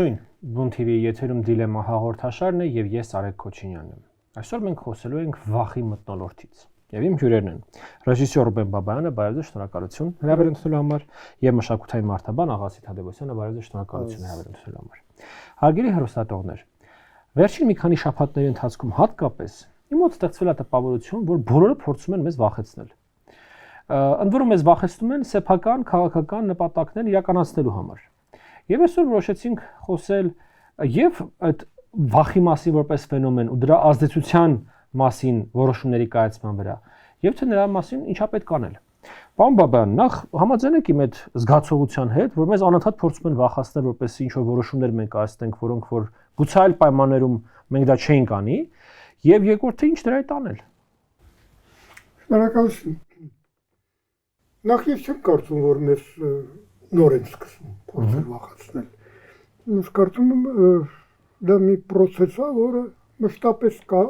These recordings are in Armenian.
Ողջույն, Բուն TV եթերում դիլեմա հաղորդաշարն է եւ ես Արեգ Քոչինյանն եմ։ Այսօր մենք խոսելու ենք վախի մթնոլորտից։ Եվ իմ հյուրերն են ռեժիսոր Ռուբեն Բաբայանը, բարև ձեզ, շնորհակալություն հրավեր ընդունելու համար, եւ մշակութային մարդաբան Աղասի Թադևոսյանը, բարև ձեզ, շնորհակալություն հրավեր ընդունելու համար։ Հարգելի հեռուստատողներ, վերջին մի քանի շաբաթների ընթացքում հատկապես իմ մոտ ստեղծվել է տպավորություն, որ բոլորը փորձում են մեզ վախեցնել։ Ընդ որում մեզ վախեցնում են սեփական, քաղաքական նպատակներ իրականացնելու համար։ Եվ այսօր որոշեցինք խոսել եւ այդ վախի մասին որպես ֆենոմեն ու դրա ազդեցության մասին որոշումների կայացման վրա, եւ թե նրա մասին ինչա պետք անել։ Պարոն Բաբայան, նախ համաձայնեք իմ այդ զգացողության հետ, որ մեզ անընդհատ փորձում են վախացնել, որպեսզի ինչ-որ որոշումներ մենք կայացնենք, որոնք որ գուցե այլ պայմաններում մենք դա չենք անի, եւ երկրորդը ինչ դրա հետ անել։ Շնորհակալություն։ Նախ ես չեմ կարծում, որ մեզ նոր են սկսում փորձել վախեցնել։ Ես կարծում եմ դա մի process է, որը մշտապես կա,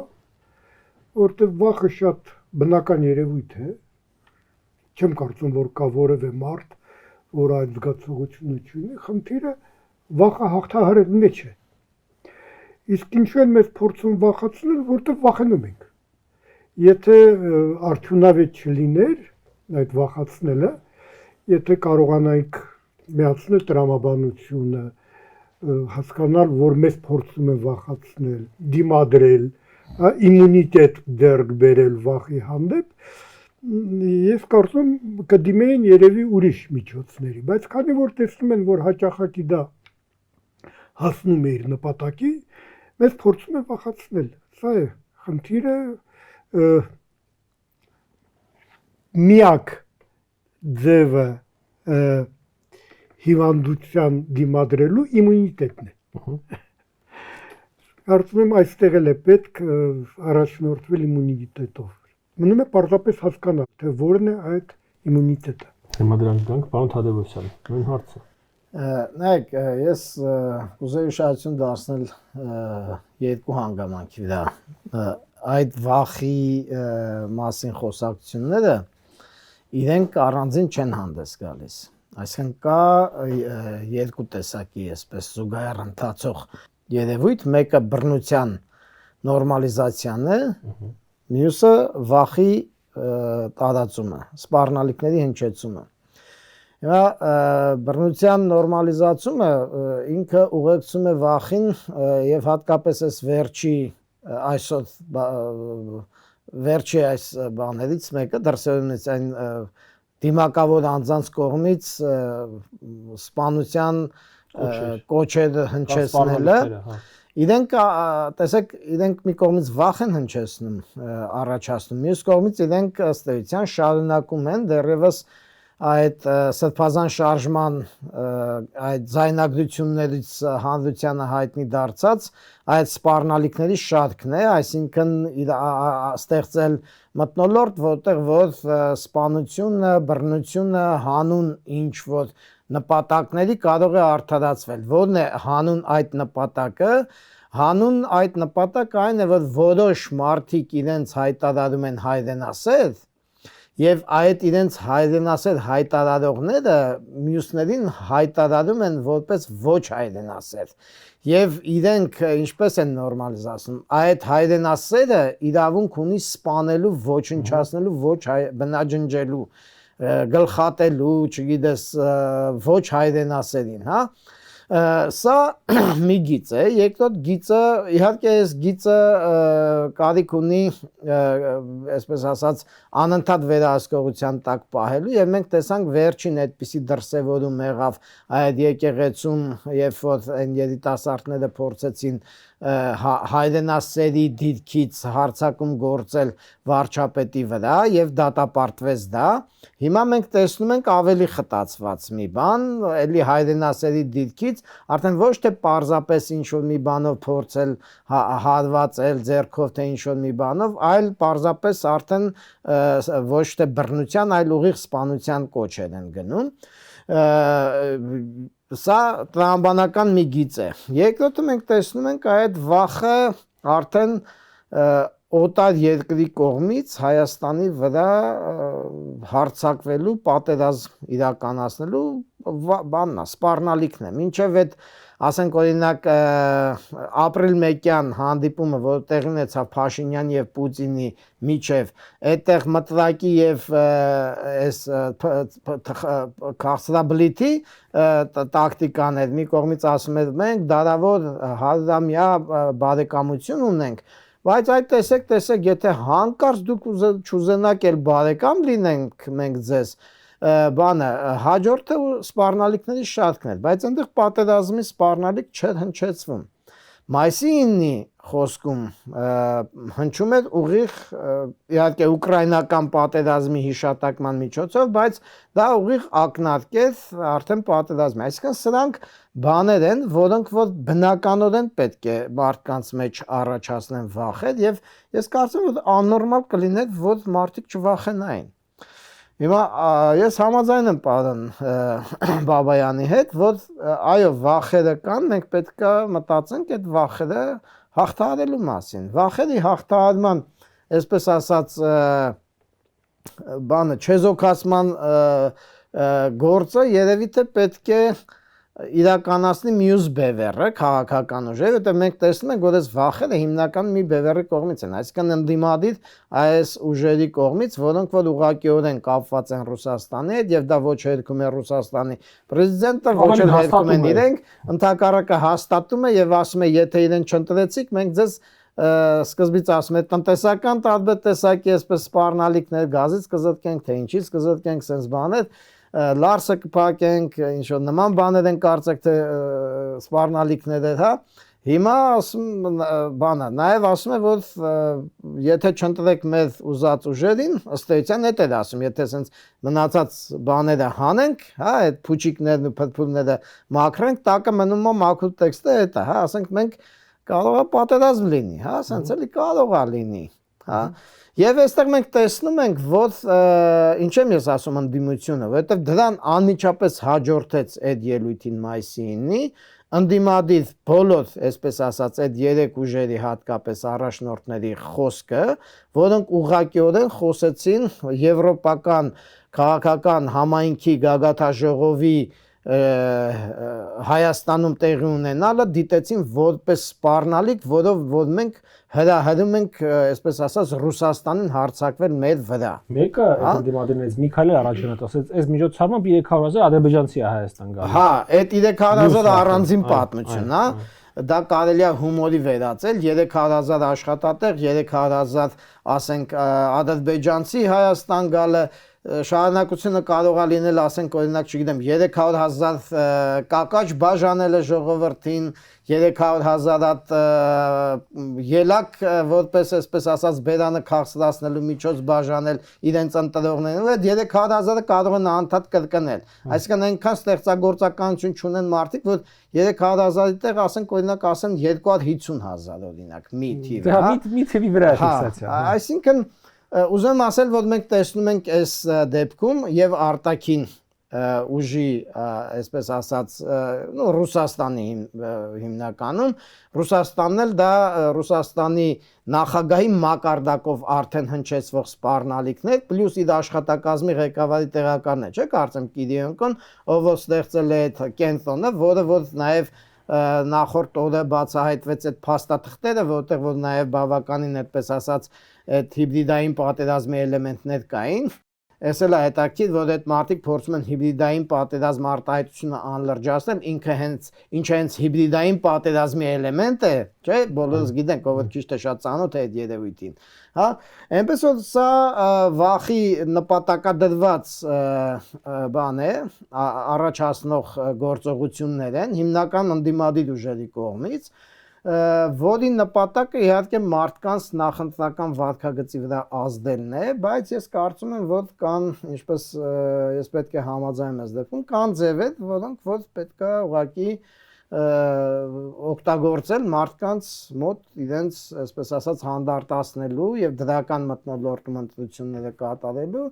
որտեղ վախը շատ բնական երևույթ է։ Չեմ կարծում, որ կա որևէ մարդ, որ այդ զգացողությունը չունի, խնդիրը վախը հաղթահարել մեջ է։ Իսկ ինչու են մեզ փորձում վախեցնել, որտեղ վախենում ենք։ Եթե արդյունավետ չլիներ այդ վախեցնելը, եթե կարողանանք միացնել տրամաբանությունը, հասկանալ, որ մեզ փորձում են վախեցնել, դիմադրել, իմունիտետ ձեռք բերել վախի հանդեպ, ես կարծում կդիմեին երևի ուրիշ միջոցների, բայց քանի որ տեսնում են, որ հաճախակի դա հասնում է իր նպատակի, մեզ փորձում են վախեցնել։ Սա է խնդիրը, միակ ձևը հիվանդության դիմադրելու իմունիտետն է։ Կարծում եմ այստեղ էլ է պետք առաջնորդվել իմունիտետով։ Մնում է պարզապես հասկանալ, թե որն է այդ իմունիտետը։ Հիմա դրանք գանք, պարոն Թադևոսյան, նույն հարցը։ Նայեք, ես ուզեի ուշադրություն դարձնել երկու հանգամանքի վրա։ Այդ վախի մասին խոսակցությունները իրենք առանձին չեն հանդես գալիս։ Այսինքն կա երկու տեսակի այսպես զուգահեռ ընթացող երևույթ, մեկը բռնության նորմալիզացիան է, մյուսը վախի տարածումը, սպառնալիքների հնչեցումը։ Հիմա բռնության նորմալիզացումը ինքը ուղեկցում է վախին եւ հատկապես այս վերջի այս բաներից մեկը դրսևորումից այն դիմակավոր անձանց կողմից սպանության կոչեր հնչեցնելը իրենք տեսեք իրենք մի կողմից վախ են հնչեցնում առաջացնում մյուս կողմից իրենք ըստ էության շարունակում են դեռևս այդ սրբազան շարժման այդ ձայնագրություններից հանրությանը հայտնի դարձած այդ սպառնալիքների շարքն է, այսինքն ստեղծել մթնոլորտ, որտեղ որ սպանությունը, բռնությունը հանուն ինչ որ նպատակների կարող է արդարացվել։ Որն է հանուն այդ նպատակը։ Հանուն այդ նպատակը այն է, որ որոշ մարդիկ իրենց հայտարարում են հայրենասեր, եւ այդ իրենց հայրենասեր հայտարարողները մյուսներին հայտարարում են որպես ոչ հայրենասեր եւ իրենք ինչպես են նորմալիզացնում այդ հայրենասերը իրավունք ունի սպանելու, ոչնչացնելու, ոչ բնաջնջելու, գլխատելու, չգիտես, ոչ հայրենասերին, հա։ Սա մի գիծ է, երկրորդ գիծը, իհարկե այս գիծը կարիք ունի, այսպես ասած, անընդհատ վերահսկողության տակ պահելու եւ մենք տեսանք վերջին այդպիսի դրսևորում եղավ այդ եկեղեցում, երբ որ այն երիտասարդները փորձեցին հայրենասերի դիրքից հարձակում գործել վարչապետի վրա եւ դատապարտվեց դա։ Հիմա մենք տեսնում ենք ավելի խտացված մի բան, էլի հայրենասերի դիրքից, արդեն ոչ թե պարզապես ինչ-որ մի բանով փորձել հարվածել ձեռքով թե ինչ-որ մի բանով, այլ պարզապես արդեն ոչ թե բռնության, այլ ուղիղ սպանության կոչեր են գնում։ Սա տրամաբանական մի գիծ է։ Երկրորդը մենք տեսնում ենք այդ վախը արդեն օտար երկրի կողմից Հայաստանի վրա հարձակվելու, պատերազմ իրականացնելու բանն է, սպառնալիքն է։ Մինչև այդ ասենք օրինակ ապրիլ 1-յան հանդիպումը, որ տեղի ունեցավ Փաշինյան եւ Պուտինի միջև, այդտեղ մտրակի եւ այս քաղցրաբլիթի տակտիկան է, մի կողմից ասում են մենք դարավոր 100-ամյա բարեկամություն ունենք, բայց այդ տեսեք, եթե հանկարծ դուք չուզենաք էլ բարեկամ լինենք մենք ձեզ բանը հաջորդը սպառնալիքների շարքն էր, բայց այնտեղ պատերազմի սպառնալիք չէր հնչեցվում։ Մայիսի 9-ի խոսքում հնչում էր ուղիղ իհարկե ուկրաինական պատերազմի հիշատակման միջոցով, բայց դա ուղիղ ակնարկ էր արդեն պատերազմի։ Այսինքն սրանք բաներ են, որոնք որ բնականորեն պետք է մարդկանց մեջ առաջացնեն վախեր եւ ես կարծում եմ որ աննորմալ կլիներ, որ մարդիկ չվախենային։ Հիմա ես համաձայն եմ պարոն Բաբայանի հետ, որ այո, վախերը կան, մենք պետք է մտածենք այդ վախերը հաղթահարելու մասին։ Վախերի հաղթահարման, այսպես ասած, բանը չեզոքացման գործը երևի թե պետք է իրականացնի մյուս բևեռը քաղաքական ուժերը, որտեղ մենք տեսնում ենք, որ այս վախերը հիմնական մի բևեռի կողմից են, այսինքն ընդդիմադիր այս ուժերի կողմից, որոնք որ ուղղակիորեն կապված են Ռուսաստանի հետ եւ դա ոչ հերքում է Ռուսաստանի պրեզիդենտը, ոչ էլ հերքում են իրենք, ընդհակառակը հաստատում է եւ ասում է, եթե իրեն չընտրեցիք, մենք ձեզ սկզբից ասում է տնտեսական տարբեր տեսակի այսպես սպառնալիքներ գազից կզրկենք, թե ինչից կզրկենք, sense բաներ լարսը կփակենք, ինչ որ նման բաներ են կարծեք թե սպառնալիքներ է, հա։ Հիմա ասում բանը, նաև ասում է, որ եթե չընտրեք մեր ուզած ուժերին, ըստ էության էդ է ասում, եթե sense մնացած բաները հանենք, հա, այդ փուչիկներն ու փրփուրները մաքրենք, տակը մնում է մաքուր տեքստը է դա, հա, ասենք մենք կարող է պատերազմ լինի, հա, sense էլի կարող է լինի, հա։ Եվ այստեղ մենք տեսնում ենք, որ ինչ եմ ես ասում ընդդիմությունը, որովհետև դրան անմիջապես հաջորդեց այդ ելույթին մայիսի 9-ի, ընդդիմադիր բոլոր, այսպես ասած, այդ երեք ուժերի հատկապես առաջնորդների խոսքը, որոնք ուղղակիորեն խոսեցին եվրոպական քաղաքական համայնքի գագաթաժողովի Հայաստանում տեղի ունենալը դիտեցին որպես սպառնալիք, որով որ մենք հրահրում ենք, այսպես ասած, Ռուսաստանին հարձակվել մեր վրա։ Մեկը այդ դիմադրներից Միքայել առաջինը ասեց, այս միջոցառմամբ 300,000 ադրբեջանցի է Հայաստան գալիս։ Հա, այդ 300,000 առանձին պատմություն, հա։ Դա կարելի է հումորի վերածել 300,000 աշխատատեղ, 300,000 ասենք ադրբեջանցի Հայաստան գալը շարունակությունը կարող է լինել, ասենք օրինակ, չգիտեմ, 300,000 կակաչ բաժանել է ժողովրդին, 300,000 հատ ելակ որպես այսպես ասած բերանը քաղցրացնելու միջոց բաժանել իրենց ընտրողներին, այդ 300,000-ը կարող են անդադ կրկնել։ Այսինքն այնքան ստեղծագործականություն չունեն մարդիկ, որ 300,000-ի տեղ ասենք օրինակ ասեն 250,000 օրինակ մի թիվ, հա։ Մի թիվի վրա է ֆիքսացիա։ Այսինքն ուզում ասել, որ մենք տեսնում ենք այս դեպքում եւ արտաքին ուժի, այսպես ասած, Ռուսաստանի հիմնականում, Ռուսաստանն էլ դա Ռուսաստանի նախագահի մակարդակով արդեն հնչեցվող սպառնալիքներ, պլյուս իր աշխատակազմի ղեկավարի տեղակալն է, չէ՞, կարծեմ Կիրիենկոն, ով ստեղծել է այդ կենտրոնը, որը որ նաեւ նախորդ օրը բացահայտվեց այդ փաստաթղթերը, որտեղ որ նաև բավականին այդպես ասած այդ հիբրիդային պատերազմի էլեմենտներ կային։ Այս էլ է հետաքրքիր, որ այդ մարդիկ փորձում են հիբրիդային պատերազմ արտահայտությունը անլրջացնել, ինքը հենց հիբրիդային պատերազմի էլեմենտ է, չէ՞, բոլորս գիտենք, ով քիչ թե շատ ծանոթ է այդ երևույթին, հա։ Այնպես որ սա վախի նպատակադրված բան է, առաջացնող գործողություններ են, հիմնական ընդդիմադիր ուժերի կողմից, որի նպատակը իհարկե մարդկանց նախընտրական վարքագծի վրա ազդելն է, բայց ես կարծում եմ, որ կան, ինչպես ես պետք է համաձայնեմ այս դեպքում, կան ձևեր, որոնք որ պետք է ուղղակի օգտագործել մարդկանց մոտ իրենց, այսպես ասած, հանդարտացնելու եւ դրական մթնոլորտում ընտրությունները կատարելու,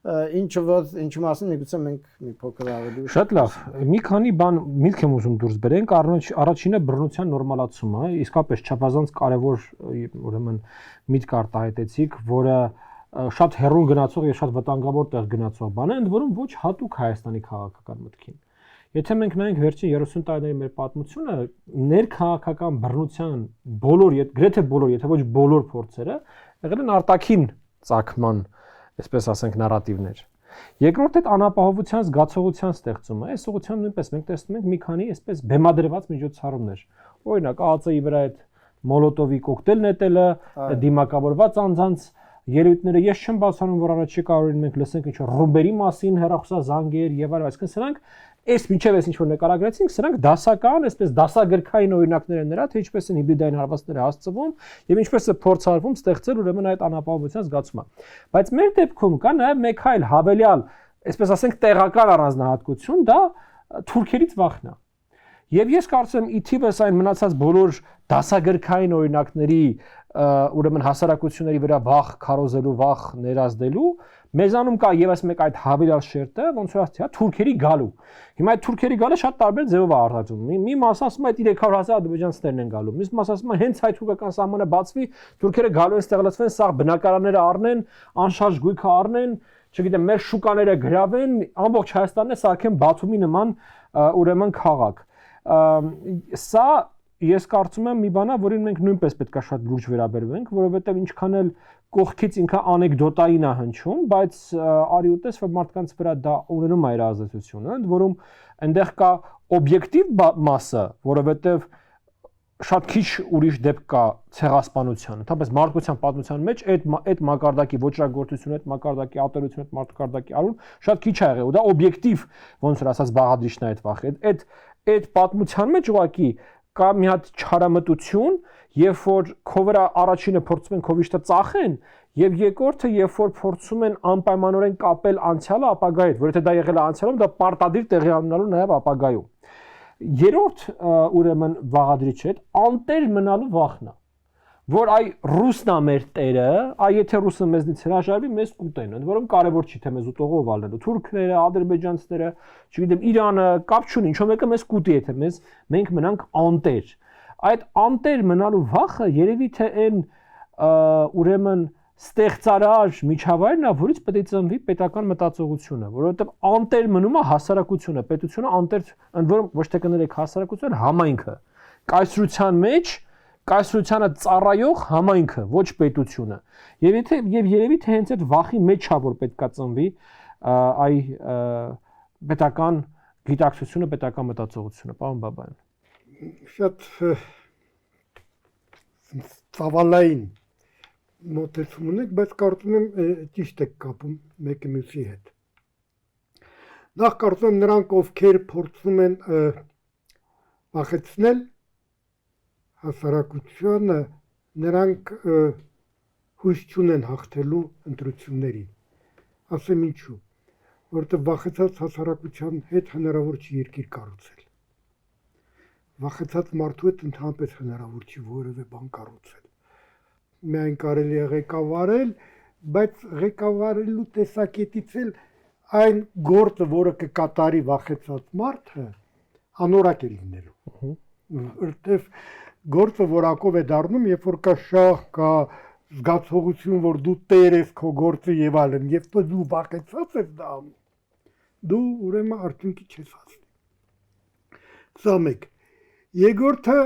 ինչի մասին միգուցե մենք մի փոքր ավելի Շատ լավ, մի քանի բան միտք եմ ուզում դուրս բերենք, առաջինը բռնության նորմալացումը, իսկապես չափազանց կարևոր ուրեմն միտք արտահայտեցիք, որը շատ հեռուն գնացող եւ շատ վտանգավոր տեղ գնացող բան է, ընդ որում ոչ հատուկ Հայաստանի քաղաքական մտքին։ Եթե մենք նայենք վերջին 30 տարիների մեր պատմությունը, ներքաղաքական բռնության գրեթե բոլոր, եթե ոչ բոլոր փորձերը եղել են արտաքին ծագման, այսպես ասենք, նարատիվներ։ Երկրորդ այդ անապահովության զգացողության ստեղծումը, այս ուղղությամբ նույնպես մենք տեսնում ենք մի քանի այսպես բեմադրված միջոցառումներ։ Օրինակ, ԱԱՑ-ի վրա այդ մոլոտովի կոկտեյլ նետելը, դիմակավորված անձանց ելույթները, ես չեմ բացառում, որ առաջիկա օրերին մենք լսենք ինչ-որ ռումբերի մասին, հեռախոսազանգեր եւ այլն, այսինքն սրանք այս մինչև այս ինչ-որ նկարագրեցինք, սրանք դասական, այսպես դասագրքային օրինակներ են նրա, թե ինչպես են հիբրիդային հարվածները հասցվում եւ ինչպես է փորձարկվում ստեղծել ուրեմն այդ անապահովության զգացումը։ Բայց մեր դեպքում կա նաեւ մեկ այլ հավելյալ, այսպես ասենք, տեղական առանձնահատկություն, դա թուրքերից վախն է։ Եվ ես կարծում եմ իթիվս այն մնացած բոլոր դասագրքային օրինակների ուրեմն հասարակությունների վրա վախ քարոզելու, վախ ներազդելու, մեզանում կա եւս մեկ այդ հավելյալ շերտը, ոնց որ ասացի, թուրքերի գալու։ Հիմա այդ թուրքերի գալը շատ տարբեր ձևով է արտադրվում։ Մի մաս ասում է 300,000 ադրբեջանցիներն են գալու, մյուս մաս ասում է հենց հայ-թուրքական սահմանը բացվի, թուրքերը գալու են ստեղծվեն, սա բնակարանները առնեն, անշարժ գույքը առնեն, չգիտեմ, մեր շուկաները գրավեն, ամբողջ Հայաստանն է սարքեն Բաթումի նման ուրեմն քաղաք։ Սա ես կարծում եմ մի բան է, որին մենք նույնպես պետք է շատ լուրջ վերաբերվենք, որովհետև ինչքան էլ կողքից ինքը անեկդոտային է հնչում, բայց արի ուտես, որ մարդկանց վրա դա ունենում է իր ազդեցությունը, ընդ որում այնտեղ կա օբյեկտիվ մասը, որովհետև շատ քիչ ուրիշ դեպք կա ցեղասպանության, ընդհանրապես մարդկության պատմության մեջ այդ մակարդակի ոճրագործությունը, այդ մակարդակի ատելությունը, այդ մակարդակի արուն շատ քիչ ա եղել, ու դա օբյեկտիվ, ոնց որ ասած բաղադրիչն է այդ վախը։ Այդ պատմության մեջ ուղղակի կա մի հատ չարամտություն, երբ որ քո վրա առաջինը փորձում են քո վիշտը ծախեն, եւ երկրորդը երբ որ փորձում են անպայմանորեն կապել անցյալը ապագայից, որ եթե դա եղել է անցյալում, դա պարտադիր տեղի ունենալու նաեւ ապագայում։ Երրորդ ուրեմն վաղադրիչը անտեր մնալու վախն է, որ այ ռուսն է մեր տերը, այ եթե ռուսը մեզնից հրաժարվի, մեզ կուտեն, ընդ որում կարևոր չի թե մեզ ուտողով ալնելու, թուրքները, ադրբեջանցիները, չգիտեմ, Իրանը, կապ չունի, ինչո մեկը մեզ կուտի, եթե մենք մնանք անտեր։ Այդ անտեր մնալու վախը երևի թե այն ուրեմն ստեղծարար միջավայրն է, որից պետք է ծնվի պետական մտածողությունը, որովհետև անտեր մնում է հասարակությունը, պետությունը անտեր, ընդ որում ոչ թե կներեք հասարակությունը, համայնքը, կայսրության մեջ կայսրությանը ծառայող համայնքը, ոչ պետությունը։ Եվ երևի թե հենց այդ վախի մեջ է, որ պետքա ծնվի այ պետական գիտակցությունը, պետական մտածողությունը, պարոն Բաբայան։ Շատ ծավալային մոտեցում ունեք, բայց կարծում եմ ճիշտ եք կապում մեկը մյուսի հետ։ Նախ կարծում եմ նրանք, ովքեր փորձում են վախեցնել հասարակությունը, նրանք հույս չունեն հաղթելու ընտրություններին։ Ասեմ ինչու, որովհետև վախեցած հասարակության հետ հնարավոր չի երկիր կառուցել։ Վախեցած մարդու հետ ընդհանրապես հնարավոր չի որևէ բան կառուցել։ Միայն կարելի է ղեկավարել, բայց ղեկավարելու տեսակետից էլ այն գործը, որը կկատարի վախեցած մարդը, անորակ է լինելու։ Որտեվ գործը որակով է դառնում, երբ որ կա շահ, կա զգացողություն, որ դու տեր ես քո գործը եւ այլն, եւ դու վախեցած ես դա, դու ուրեմն արդյունքի չես հասնի։ Սա մեկ։ Երկրորդը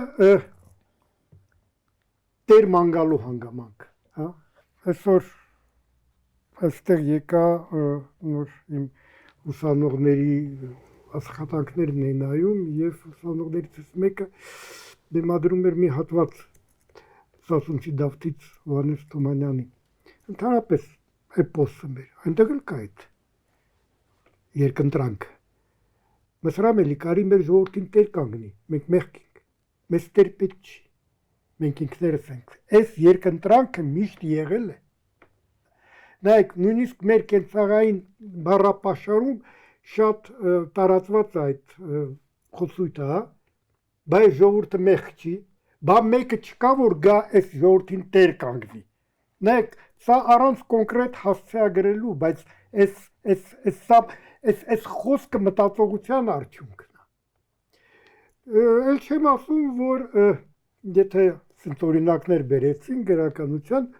տեր մանգալու հանգամանք, հա։ Այսօր այստեղ եկա նոր իմ ուսանողների աշխատանքներն էին նայում եւ ուսանողներից մեկը բեմադրում էր մի հատված Սասունցի Դավթից Հովհաննես Թումանյանի։ Ընդհանրապես էպոսը մեր, այնտեղ էլ կա այդ երկընտրանքը։ Մսրամելի կարի մեր ժողովրդին տեր կանգնի, մենք մեղք ենք, մեզ տեր պետք չի, մենք ինքներս ենք։ Այս երկընտրանքը միշտ եղել է։ Նայեք, նույնիսկ մեր կենցաղային բառապաշարում շատ տարածված այդ խոսույթը, հա, բայց ժողովուրդը մեղք չի, բա մեկը չկա, որ գա այս ժողովրդին տեր կանգնի։ Նայեք, սա առանց կոնկրետ հասցեագրելու, բայց այս խոսքը մտածողության արդյունքն է։ Էլ չեմ ասում, որ եթե օրինակներ բերեցին գրականության,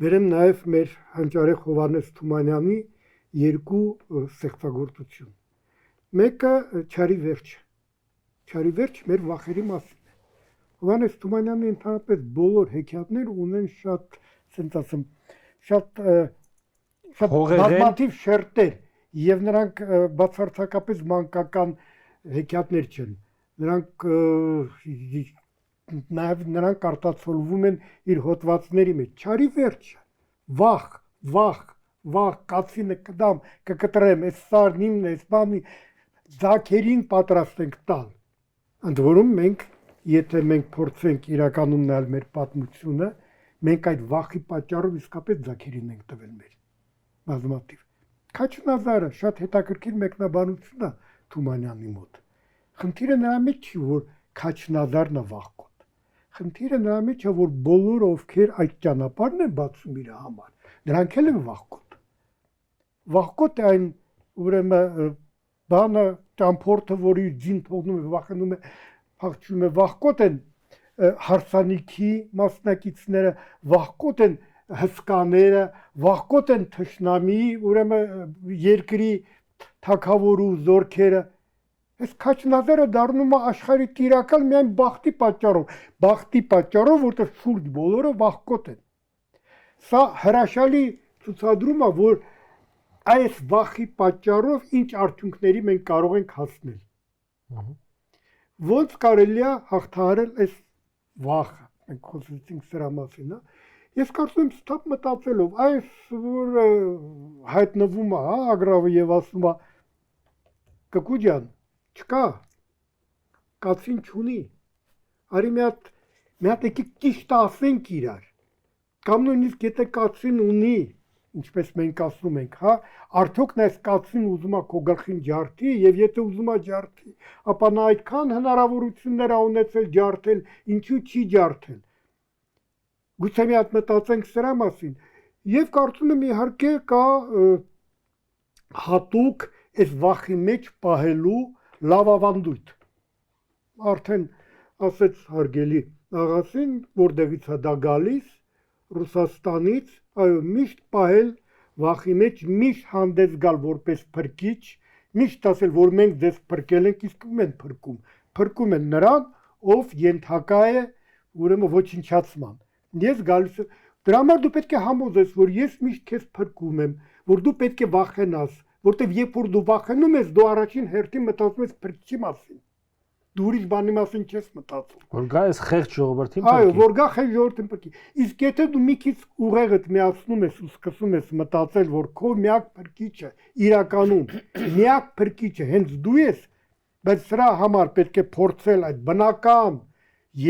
բերեմ նաև մեր հանճարեղ Հովհաննես Թումանյանի երկու ստեղծագործություն։ Մեկը չարի վերջ մեր վախերի մասին է։ Հովհաննես Թումանյանի ընդհանրապես բոլոր հեքիաթները ունեն շատ, ասենք ասեմ, շատ բազմաթիվ շերտեր եւ նրանք բացարձակապես մանկական հեքիաթներ չեն։ Նրանք արտացոլվում են իր հոդվածների մեջ։ Չարի վերջը, վախ, կացինը կդամ, կկտրեմ, այս սարն իմն է, այս բանի ձակերին պատրաստ ենք տալ։ Ընդ որում մենք, եթե մենք փորձենք իրականում նայել մեր պատմությունը, մենք այդ վախի պատճառով իսկապես ձակերին ենք տվել մեր բազմաթիվ։ Քաչնազարը շատ հետաքրքիր մեկնաբանություն է Թումանյանի մոտ։ Խնդիրը նրա մեջ չի, որ Քաչնազարն է վախկոտ։ Խնդիրը նրա մեջ է, որ բոլորը ովքեր այդ ճանապարհն են բացում իր համար, նրանք էլ են վախկոտ։ Վախկոտ է այն, ուրեմն բանը ճամփորդը, որի ձին թողնում է, վախենում է, փախչում է, վախկոտ են հարսանիքի մասնակիցները, վախկոտ են հսկաները, վախկոտ են թշնամի, ուրեմն երկրի թագավորու զորքերը։ Այս Քաչնազարը դառնում է աշխարհի տիրակալ միայն բախտի պատճառով, որտեղ շուրջ բոլորը վախկոտ են։ Սա հրաշալի ցուցադրում է, որ այս վախի պատճառով ինչ արդյունքների մենք կարող ենք հասնել։ Ոնց կարելի է հաղթահարել այս վախը։ Մենք խոսեցինք սրա մասին, հա։ Ես կարծում եմ ստապ մտածելով, այս որ հայտնվում է, հա, Ագրավը եւ ասում է Կկու ջան, չկա, կացին չունի։ Արի մի հատ եկեք ճիշտ ասենք իրար։ Կամ նույնիսկ եթե կացին ունի, ինչպես մենք ասում ենք, հա, արդյոք նա այս կացին ուզում է քո գլխին ջարդի, եւ եթե ուզում է ջարդի, ապա նա այդքան հնարավորություններ է ունեցել ջարդել, ինչու չի ջարդել։ Գուցե մի հատ մտածենք սրա մասին, եւ կարծում եմ իհարկե կա հատուկ այս վախի մեջ պահելու լավ ավանդույթ։ Արդեն ասեց հարգելի աղասին, որտեղից է դա գալիս, Ռուսաստանից, այո, միշտ պահել վախի մեջ, միշտ հանդես գալ որպես փրկիչ, միշտ ասել, որ մենք ձեզ փրկել ենք, իսկ ում են փրկում։ Փրկում են նրան, ով ենթակա է ուրեմն ոչնչացման։ Ես գալիս եմ, դրա համար դու պետք է համոզես, որ ես միշտ քեզ փրկում եմ, որ դու պետք է վախենաս, որտեվ երբ որ դու վախենում ես, դու առաջին հերթին մտածում ես փրկչի մասին։ Դու ուրիշ բանի մասին չես մտածում։ Որ գա այս խեղճ ժողովրդին փրկի։ Այո, որ գա խեղճ ժողովրդին փրկի։ Իսկ եթե դու մի քիչ ուղեղդ միացնում ես ու սկսում ես մտածել, որ քո միակ փրկիչը իրականում միակ փրկիչը հենց դու ես, բայց սրա համար պետք է փորձել այդ բնական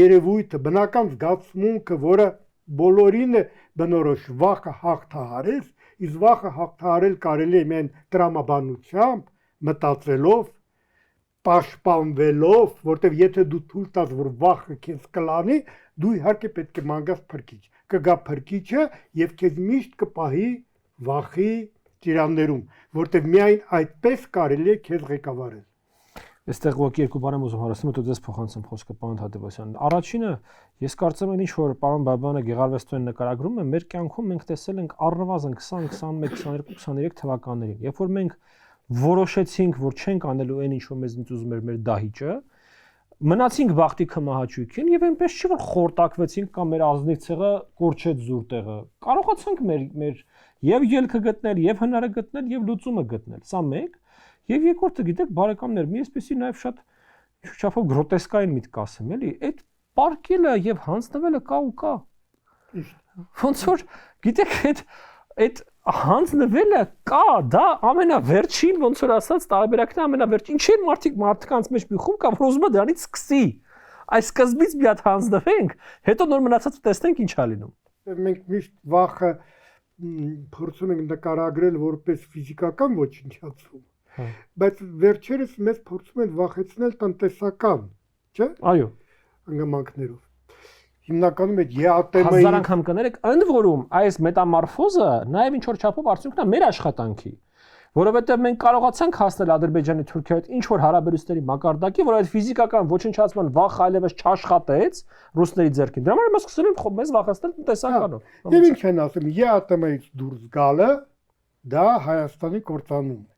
երևույթը, բնական զգացմունքը, որը բոլորին է բնորոշ, վախը հաղթահարես, իսկ վախը հաղթահարել կարելի է միայն տրամաբանությամբ, մտածելով, պաշտպանվելով, որտեվ եթե դու թույլ տաս, որ վախը քեզ կլանի, դու իհարկե պետք է մանգաս փրկիչ։ Կգա փրկիչը եւ քեզ միշտ կպահի վախի ճիրաններում, որտեվ միայն այդպես կարելի է քեզ ղեկավարել։ Այստեղ ողջ երկու բան եմ ուզում հարցնել, հետո ձեզ փոխանցեմ խոսքը պարոն Թադևոսյան։ Առաջինը, ես կարծում եմ, ինչ որ պարոն Բաբայանը Գեղարվեստոյին նկարագրում է, մեր կյանքում մենք տեսել ենք առնվազն 20, 21, 22, 23 թվականներին, երբ որ մենք որոշեցինք, որ չենք անելու այն ինչ որ մեզնից ուզում էր մեր դահիճը, մնացինք բախտի կմահաճույքին եւ այնպես չի որ խորտակվեցինք կամ մեր ազնիվ ցեղը կորչեց զուր տեղը։ Կարողացանք մեր եւ ելքը գտնել, եւ հնարը գտնել, եւ լուծումը գտնել։ Սա մեկ։ Եվ երկրորդը, գիտեք, բարեկամներ, մի էսպիսի նաև շատ չափով գրոտեսկային միտք ասեմ, էլի, այդ պարկելը եւ հանձնվելը կա ու կա։ Ոնց որ, գիտեք, այդ հանձնվելը կա, դա ամենավերջին, ոնց որ ասած, տարբերակն ամենավերջին, ինչ են մարդկանց մեջ մի խումբ կա, որ ուզում է դրանից սկսի։ Այս սկզբից մի հատ հանձնվենք, հետո նոր մնացածը տեսնենք ինչ է լինում։ Մենք միշտ վախը փորձում ենք նկարագրել որպես ֆիզիկական ոչնչացում։ Բայց վերջերս մեզ փորձում են վախեցնել տնտեսական, չէ՞։ Այո։ Հանգամանքներով։ Հիմնականում այդ ԵԱՏՄ-ի հազար անգամ կներեք, ընդ որում այս մետամորֆոզը նաև ինչ որ չափով արդյունքն է մեր աշխատանքի, որովհետև մենք կարողացանք հասնել Ադրբեջանի Թուրքիայի հետ ինչ որ հարաբերությունների մակարդակի, որ այդ ֆիզիկական ոչնչացման վախը այլևս չաշխատեց ռուսների ձեռքին։ Դրա համար մենք սկսել ենք մեզ վախեցնել տնտեսականով։ Եվ ինչ են ասում, ԵԱՏՄ-ից դուրս գալը դա Հայաստանի կործանում է։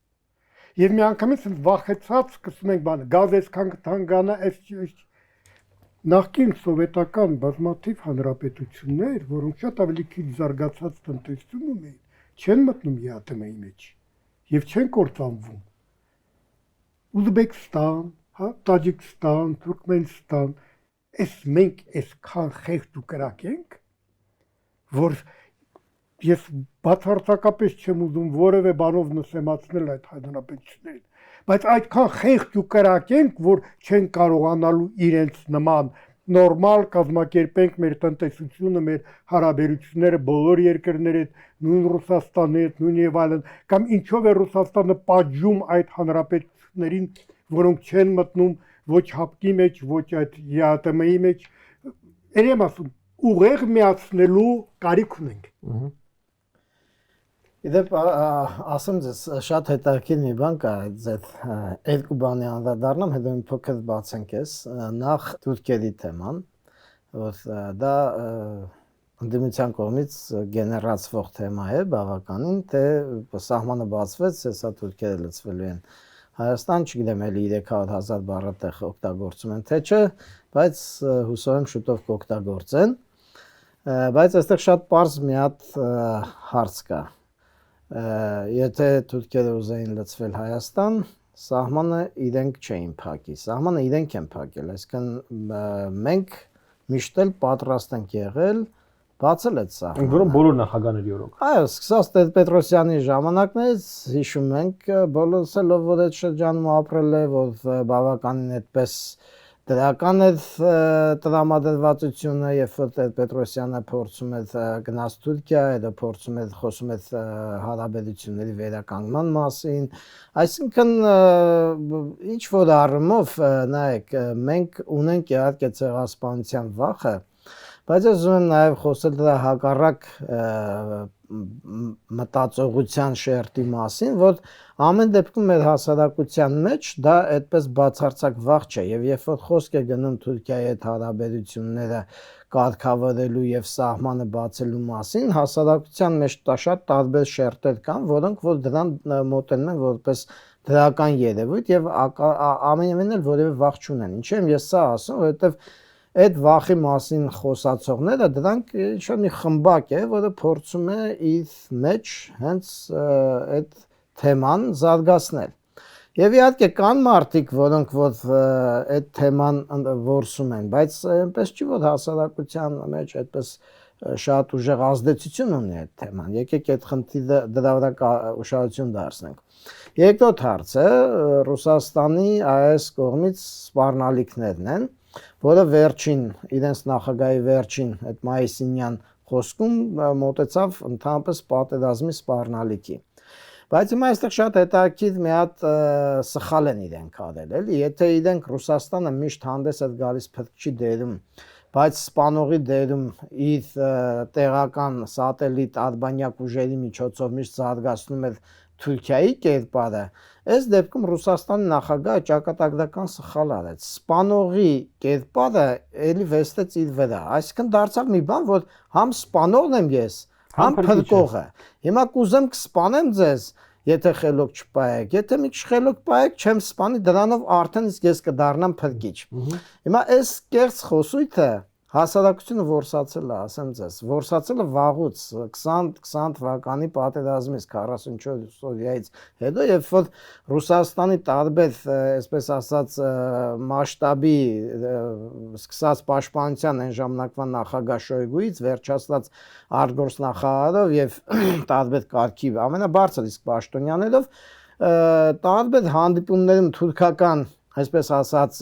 Եվ մի անգամից վախեցած սկսում ենք բանը, գազ այսքան կթանկանա, այս նախկին սովետական բազմաթիվ հանրապետություններ, որոնք շատ ավելի քիչ զարգացած տնտեսություն ունեին, չեն մտնում ԵԱՏՄ-ի մեջ եւ չեն կործանվում։ Ուզբեկստան, հա, Տաջիկստան, Թուրքմենստան, այս մենք այսքան խեղճ ու կրակ ենք, որ ես բացարձակապես չեմ ուզում որևէ բանով նսեմացնել այդ հանրապետություններին, բայց այդքան խեղճ ու կրակ ենք, որ չեն կարողանալու իրենց նման նորմալ կազմակերպենք մեր տնտեսությունը, մեր հարաբերությունները բոլոր երկրների հետ, նույն Ռուսաստանի հետ, նույն եւ այլն, կամ ինչով է Ռուսաստանը պատժում այդ հանրապետություններին, որոնք չեն մտնում ոչ հապկի մեջ, ոչ այդ ԵԱՏՄ-ի մեջ, երեմ ասում, ուղեղ միացնելու կարիք ունենք։ Իդեպ ասեմ ձեզ շատ հետաքրքիր մի բան կա այդ երկու բանի անդրադառնամ, հետո մի փոքր բացենք ես, նախ Թուրքիայի թեման, որ դա ընդդիմության կողմից գեներացվող թեմա է բավականին, թե սահմանը բացվեց, հեսա Թուրքիա լցվելու են Հայաստան, չգիտեմ էլի 300,000 բառատեղ օգտագործում են թե չէ, բայց հուսով եմ շուտով կօգտագործեն, բայց այստեղ շատ պարզ մի հատ հարց կա։ Եթե Թուրքիա ուզեին լցվել Հայաստան, սահմանը իրենք չէին փակի, սահմանը իրենք են փակել, այսինքն մենք միշտ էլ պատրաստ ենք եղել բացել այդ սահմանը։ Որոնք բոլոր նախագաների օրոք։ Այո, սկսած Պետրոսյանի ժամանակներից հիշում ենք, բոլորս էլ որ այդ շրջանում ապրել է, որ բավականին այդպես դրական է տրամադրվածությունը, երբ որ Պետրոսյանը փորձում է գնաց Թուրքիա, հետո փորձում է խոսում է հարաբերությունների վերականգնման մասին, այսինքն ինչ որ առումով նայեք, մենք ունենք իհարկե ցեղասպանության վախը, բայց ես ուզում եմ նաև խոսել դրա հակառակ մտածողության շերտի մասին, որ ամեն դեպքում մեր հասարակության մեջ դա այդպես բացարձակ վաղ չէ, եւ երբ որ խոսք է գնում Թուրքիայի հետ հարաբերությունները կարգավորելու եւ սահմանը բացելու մասին, հասարակության մեջ շատ տարբեր շերտեր կան, որոնք որ դրան մոտենում են որպես դրական երևույթ եւ ամենևին էլ որևէ վախ չունեն։ Ինչու եմ ես սա ասում, որովհետեւ այդ վախի մասին խոսացողները դրանք ինչ-որ մի խմբակ է, որը փորձում է իր մեջ հենց այդ թեման զարգացնել։ Եվ իհարկե կան մարդիկ, որոնք որ այդ թեման որսում են, բայց այնպես չի որ հասարակության մեջ այդպես շատ ուժեղ ազդեցություն ունի այդ թեման։ Եկեք այդ խնդիրը դրա վրա ուշադրություն դարձնենք։ Երկրորդ հարցը Ռուսաստանի այս կողմից սպառնալիքներն են, որը վերջին իրենց նախագահի վերջին այդ մայիսինյան խոսքում մոտեցավ ընդհանրապես պատերազմի սպառնալիքի։ Բայց հիմա այստեղ շատ հետաքրքիր մի հատ սխալ են իրենք արել, էլի, եթե իրենք Ռուսաստանը միշտ հանդես է գալիս փրկչի դերում, բայց սպանողի դերում իր տեղական սատելիտ արբանյակ ուժերի միջոցով միշտ զարգացնում է Թուրքիայի կերպարը, այս դեպքում Ռուսաստանի նախագահը ճակատագրական սխալ արեց։ Սպանողի կերպարը էլի վեստեց իր վրա։ Այսինքն դարձավ մի բան, որ համ սպանողն եմ ես, համ փրկողը։ Հիմա կուզեմ կսպանեմ ձեզ, եթե խելոք չպայեք, եթե մի քիչ խելոք պայեք, չեմ սպանի, դրանով արդեն իսկ ես կդառնամ փրկիչ։ Հիմա այս կերծ խոսույթը հասարակությունը որսացել է, ասեմ ձեզ, որսացել է վաղուց 20 թվականի պատերազմից 44 օրյայից հետո, երբ որ Ռուսաստանի տարբեր, այսպես ասած, մասշտաբի սկսած պաշտպանության այն ժամանակվա նախագահ Շոյգուից վերջացած արտգործնախարարով եւ տարբեր կարգի ամենաբարձր իսկ պաշտոնյաներով տարբեր հանդիպումներում թուրքական այսպես ասած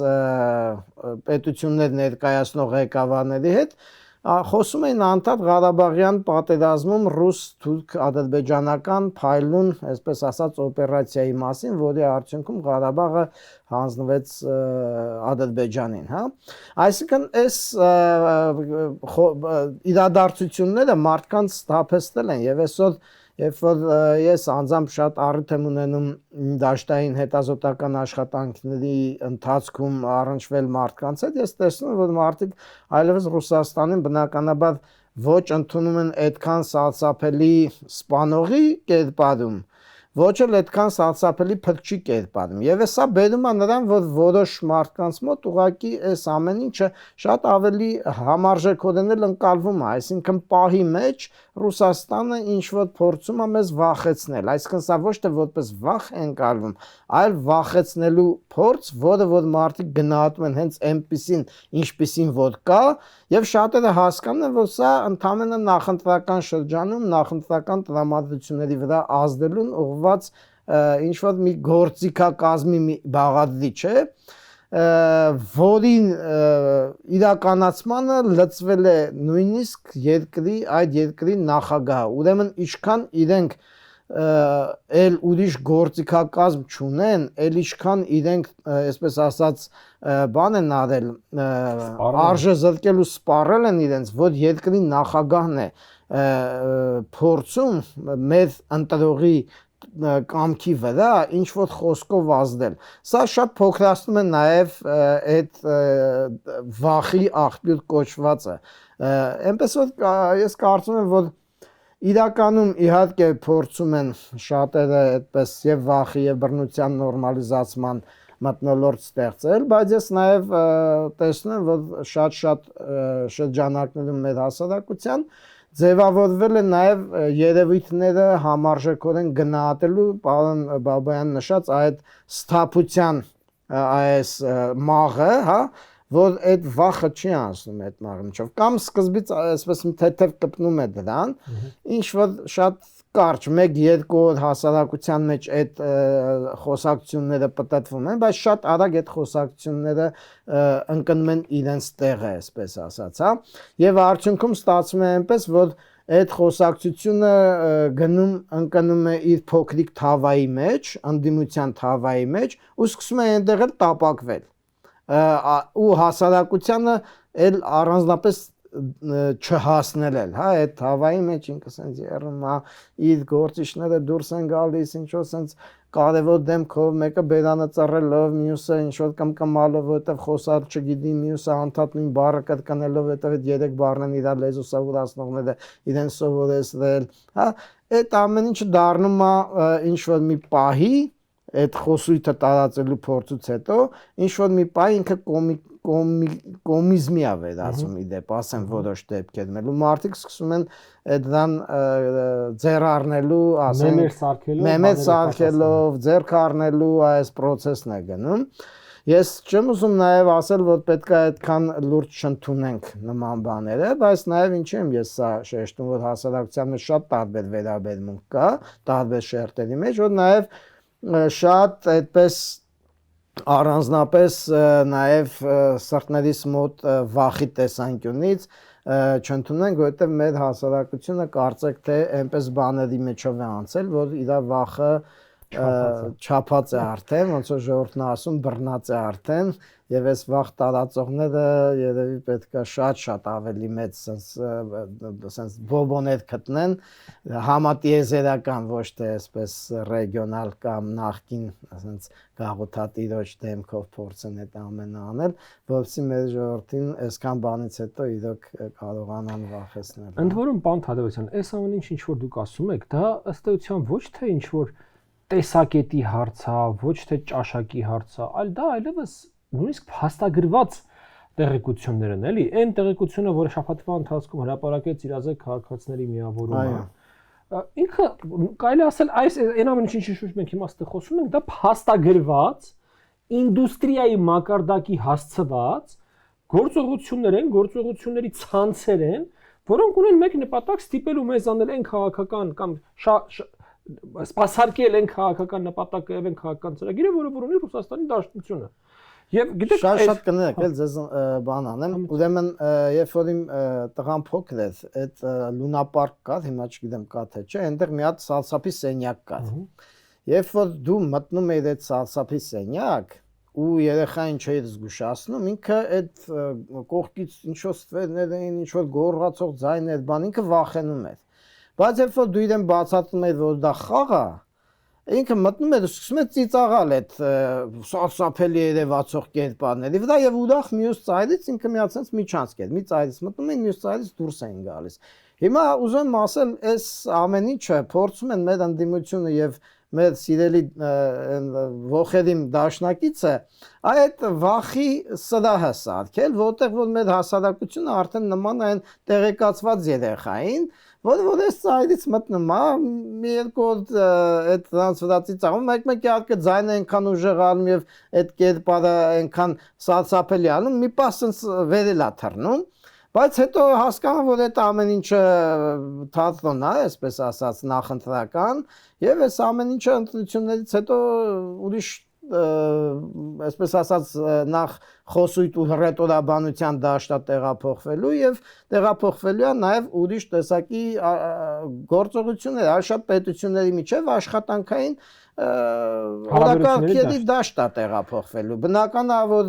պետություններ ներկայացնող ղեկավարների հետ խոսում էին անդադ Ղարաբաղյան պատերազմում ռուս-թուրք ադրբեջանական փայլուն, այսպես ասած, օպերացիայի մասին, որի արդյունքում Ղարաբաղը հանձնվեց Ադրբեջանին, հա։ Այսինքն այս իրադարձությունները մարդկանց սթափեցնել են եւ այսօր երբ որ ես անձամբ շատ առիթ եմ ունենում դաշտային հետազոտական աշխատանքների ընթացքում առնչվել մարդկանց հետ, ես տեսնում եմ, որ մարդիկ այլևս Ռուսաստանին բնականաբար ոչ ընդունում են այդքան սարսափելի սպանողի կերպարում, ոչ էլ այդքան սարսափելի փրկչի կերպարում։ Եվ սա բերում է նրան, որ որոշ մարդկանց մոտ ուղղակի այս ամեն ինչը շատ ավելի համարժեքորեն ընկալվում է, այսինքն պահի մեջ Ռուսաստանը ինչ որ փորձում է մեզ վախեցնել, այսինքն սա ոչ թե որպես վախ է ընկալվում, այլ վախեցնելու փորձ, որը որ մարդիկ գնահատում են հենց այնպիսին, ինչպիսին որ կա, եւ շատերը հասկանում են, որ սա ընդհանրապես նախընտրական շրջանում նախընտրական տրամադրությունների վրա ազդելուն ուղղված ինչ որ մի գործիքակազմի մի բաղադրիչ է, որին իրականացմանը լծվել է նույնիսկ այդ երկրի նախագահը, ուրեմն ինչքան իրենք էլ ուրիշ գործիքակազմ չունեն, էլ ինչքան իրենք, այսպես ասած, բան են արել, արժե զրկել ու սպառել են իրենց, որ երկրի նախագահն է փորձում մեր ընտրողի կամքի վրա ինչ որ խոսքով ազդել։ Սա շատ փոքրացնում է նաև այդ վախի աղբյուր կոչվածը։ Այնպես որ ես կարծում եմ, որ իրականում իհարկե փորձում են շատերը այդպես եւ վախի եւ բռնության նորմալիզացման մթնոլորտ ստեղծել, բայց ես նաև տեսնում եմ, որ շատ շրջանակներում մեր հասարակության ձևավորվել է նաև երևույթները համարժեքորեն գնահատելու պարոն Բաբայան նշած այդ սթափության այս մաղը, հա, որ այդ վախը չի անցնում այդ մաղի միջով, կամ սկզբից այսպես մի թեթև կպնում է դրան, ինչ որ շատ կարճ 1-2 օր հասարակության մեջ այդ խոսակցությունները պատտվում են, բայց շատ արագ այդ խոսակցությունները ընկնում են իրենց տեղը, այսպես ասած, հա, եւ արդյունքում ստացվում է այնպես, որ այդ խոսակցությունը ընկնում է իր փոքրիկ թավայի մեջ, ընդդիմության թավայի մեջ, ու սկսում է այնտեղ էլ տապակվել, ու հասարակությանը էլ առանձնապես չհասնել էլ, հա, այդ թավայի մեջ ինքը սենց երում է, իր գործիչները դուրս են գալիս, ինչ-որ սենց կարևոր դեմքով, մեկը բերանը ծռելով, մյուսը ինչ-որ կմկմալով, որտև խոսալ չգիտի, մյուսը անդադ նույն բառը կրկնելով, որտև այդ 3 բառն են իրար լեզու սովորացնողները իրեն սովորեցրել, հա, այդ ամեն ինչը դառնում է ինչ-որ մի պահի, այդ խոսույթը տարածելու փորձից հետո, ինչ-որ մի պահի ինքը կոմիզմի է վերածում իդեպ, ասեմ որոշ դեպքերում, ու մարդիկ սկսում են դրան ձեռ առնելու, ասեմ, մեմեր սարքելով, ձեռք առնելու այս process-ն է գնում։ Ես չեմ ուզում նաև ասել, որ պետք է այդքան լուրջ չընդունենք նման բաները, բայց նաև ինչի եմ ես սա շեշտում, որ հասարակության մեջ շատ տարբեր վերաբերմունք կա, տարբեր շերտերի մեջ, որ նաև շատ այդպես առանձնապես նաև սրտներիս մոտ վախի տեսանկյունից չընդունենք, որովհետև մեր հասարակությունը կարծեք թե այնպես բաների մեջով է անցել, որ իր վախը չափած է արդեն, ոնց որ ժողովուրդն ասում, բռնած է արդեն, եւ այս վախ տարածողները երևի պետք է շատ ավելի մեծ sense բոբոներ գտնեն, համատիեզերական, ոչ թե այսպես ռեգիոնալ կամ նախկին sense գաղութատիրոջ դեմքով փորձեն այդ ամենը անել, որովհետեւ մեր ժողովրդին այսքան բանից հետո իրոք կարողանան վախեցնել։ Ընդ որում, պարոն Թադևոսյան, այս ամեն ինչ որ դուք ասում եք, դա ըստ էության ոչ թե ինչ որ տեսակետի հարց է, ոչ թե ճաշակի հարց է, այլ դա այլևս նույնիսկ փաստագրված տեղեկություններ են, էլի, այն տեղեկությունը, որը շաբաթվա ընթացքում հրապարակեց Իրազեկ քաղաքացիների միավորումը, ինքը կարելի ասել այս այն ամեն ինչի շուրջ մենք հիմա ստեղ խոսում ենք, դա փաստագրված ինդուստրիայի մակարդակի հասցված գործողություններ են, գործողությունների ցանցեր են, որոնք ունեն մեկ նպատակ ստիպելու մեզ անել այն քաղաքական կամ սպասարկել այն քաղաքական նպատակը եւ այն քաղաքական ծրագիրը, որը որ ունի Ռուսաստանի Դաշնությունը։ Եվ գիտեք, շատ կներեք, էլ ձեզ բան անեմ, ուրեմն երբ որ իմ տղան փոքր էր, այդ լունապարկ կար, հիմա չգիտեմ կա թե չէ, այնտեղ մի հատ սարսափի սենյակ կար։ Երբ որ դու մտնում ես այդ սարսափի սենյակ ու երեխային չէր զգուշացնում, ինքը այդ կողքից ինչ որ ստվերներ էին, ինչ որ գոռացող ձայներ, բան ինքը վախենում էր։ Բայց երբ որ դու իրեն բացատրում ես, որ դա խաղ է, ինքը մտնում է ու սկսում է ծիծաղալ այդ սարսափելի երևացող կերպարների վրա եւ ուրախ մյուս ծայրից ինքը միացած միջանցք էր, մի ծայրից մտնում են, մյուս ծայրից դուրս են գալիս։ Հիմա ուզում եմ ասել, այս ամեն ինչը փորձում են մեր ընդդիմությունը եւ մեր սիրելի ողեդիմ դաշնակիցը այդ վախի սրահը սարքել, որտեղ որ մեր հասարակությունը արդեն նման այն տեղեկացված երեխային, որ այս ծայրից մտնում է, մի երկու այդ տրանսֆերացի ծաղում, մեկ իհարկե ձայնը այնքան ուժեղ անում եւ այդ կերպարը այնքան սարսափելի անում, մի պասենց վերել է թռնում, բայց հետո հասկանում որ այդ ամեն ինչը թատրոն է, այսպես ասած, նախընտրական, եւ այս ամեն ինչը ընտրություններից հետո ուրիշ այսպես ասած նախ խոսույթ ու հռետորաբանության դաշտա տեղափոխվելու եւ տեղափոխվելու է նաեւ ուրիշ տեսակի գործողություններ, շատ պետությունների միջև աշխատանքային օրակարգերի դաշտա տեղափոխվելու։ Բնական է որ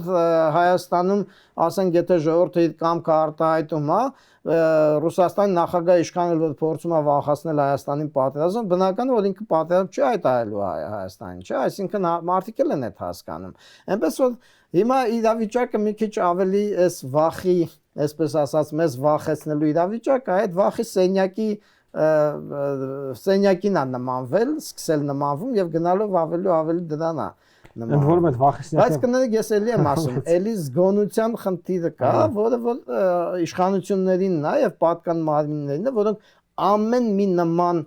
Հայաստանում, ասենք, եթե ժողովուրդը իր կամքը արտահայտում է, Ռուսաստանի նախագահը իշխանել որ փորձում է վախացնել Հայաստանին պատերազմ, բնական է որ ինքը պատերազմ չի հայտարարելու Հայաստանին, չէ՞, այսինքն մարդիկ են այդ հասկանում։ Այնպես որ հիմա իրավիճակը մի քիչ ավելի այս վախի, այսպես ասած, մեզ վախեցնելու իրավիճակը, այդ վախի սենյակին է նմանվել, սկսել նմանվում եւ գնալով ավելի դրան է նմանվում։ Ընդ որում այդ վախի սենյակը Բայց կներեք ես էլի եմ ասում, էլի զգոնության խնդիրը կա, որը որ իշխանություններին նա եւ պատկան մարմիններին է, որոնք ամեն մի նման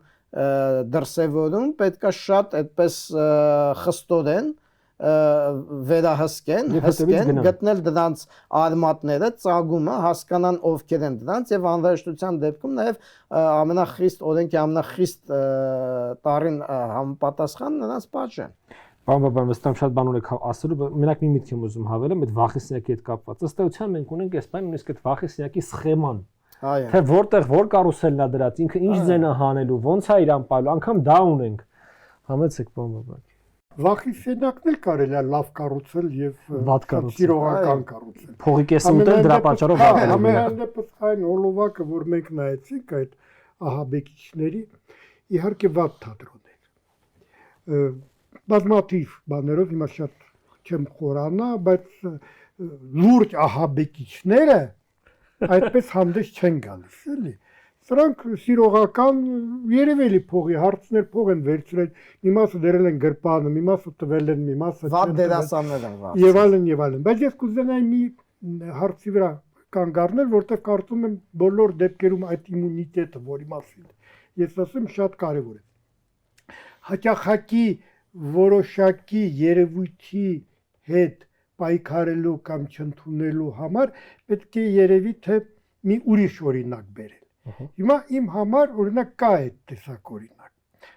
դրսևորում պետքա շատ այդպես խստորեն վերահսկեն, գտնել դրանց արմատները, ծագումը, հասկանան ովքեր են դրանց եւ անհրաժեշտության դեպքում նաեւ ամենախիստ օրենքի ամենախիստ տարին համապատասխան նրանց պատժեն։ Բան վստահ շատ բան ունեք ասելու, մենակ մի միտք եմ ուզում հավելեմ այդ վախի սենյակի հետ կապված։ Ըստ էության մենք ունենք այս բանը նույնիսկ այդ վախի սենյակի սխեման։ Թե որտեղ որ կարուսելն է դրած, ինքը ինչ ձեն է հանելու, ոնց է իրան պայելու, անգամ դա ունենք։ Համեցեք բան։ Վախի սենյակն էլ կարելի է լավ կառուցել եւ սիրողական կառուցել։ Փողի կեսը ուտել դրա պատճառով վախել։ Համենայնդեպս այն հոլովակը, որ մենք նայեցինք այդ ահաբեկիչների, իհարկե վատ թատրոն էր։ Բազմաթիվ բաներով հիմա շատ չեմ խորանա, բայց լուրջ ահաբեկիչները այդպես հանդես չեն գալիս, էլի։ Սրանք սիրողական երևելի փողի հարցներ փող են վերցրել, մի մասը դերել են գրպանը, մի մասը տվել են, մի մասը վատ դերասաններ են վարձել։ Եվ այլն։ Բայց ես կուզենայի մի հարցի վրա կանգ առնել, որտեղ կարծում եմ բոլոր դեպքերում այդ իմունիտետը, որի մասին ես ասեմ, շատ կարևոր է։ Հաճախակի որոշակի երևույթի հետ պայքարելու կամ չընդունելու համար պետք է երևի թե մի ուրիշ օրինակ բերել։ Հիմա իմ համար օրինակ կա այդ տեսակ օրինակ։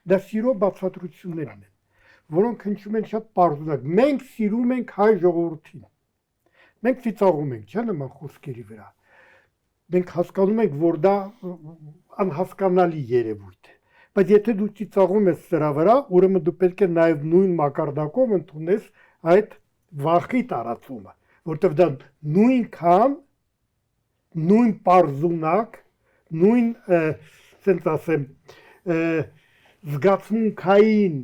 Դա սիրո բացատրություններն են, որոնք հնչում են շատ պարզունակ։ Մենք սիրում ենք հայ ժողովրդին։ Մենք ծիծաղում ենք, չէ՞ նման խոսքերի վրա։ Մենք հասկանում ենք, որ դա անհասկանալի երևույթ է։ Բայց եթե դու ծիծաղում ես սրա վրա, ուրեմն դու պետք է նաև նույն մակարդակով ընդունես այդ վախի տարածումը, որտեղ դա նույնքան նույն պարզունակ նույն ասենց ասեմ զգացմունքային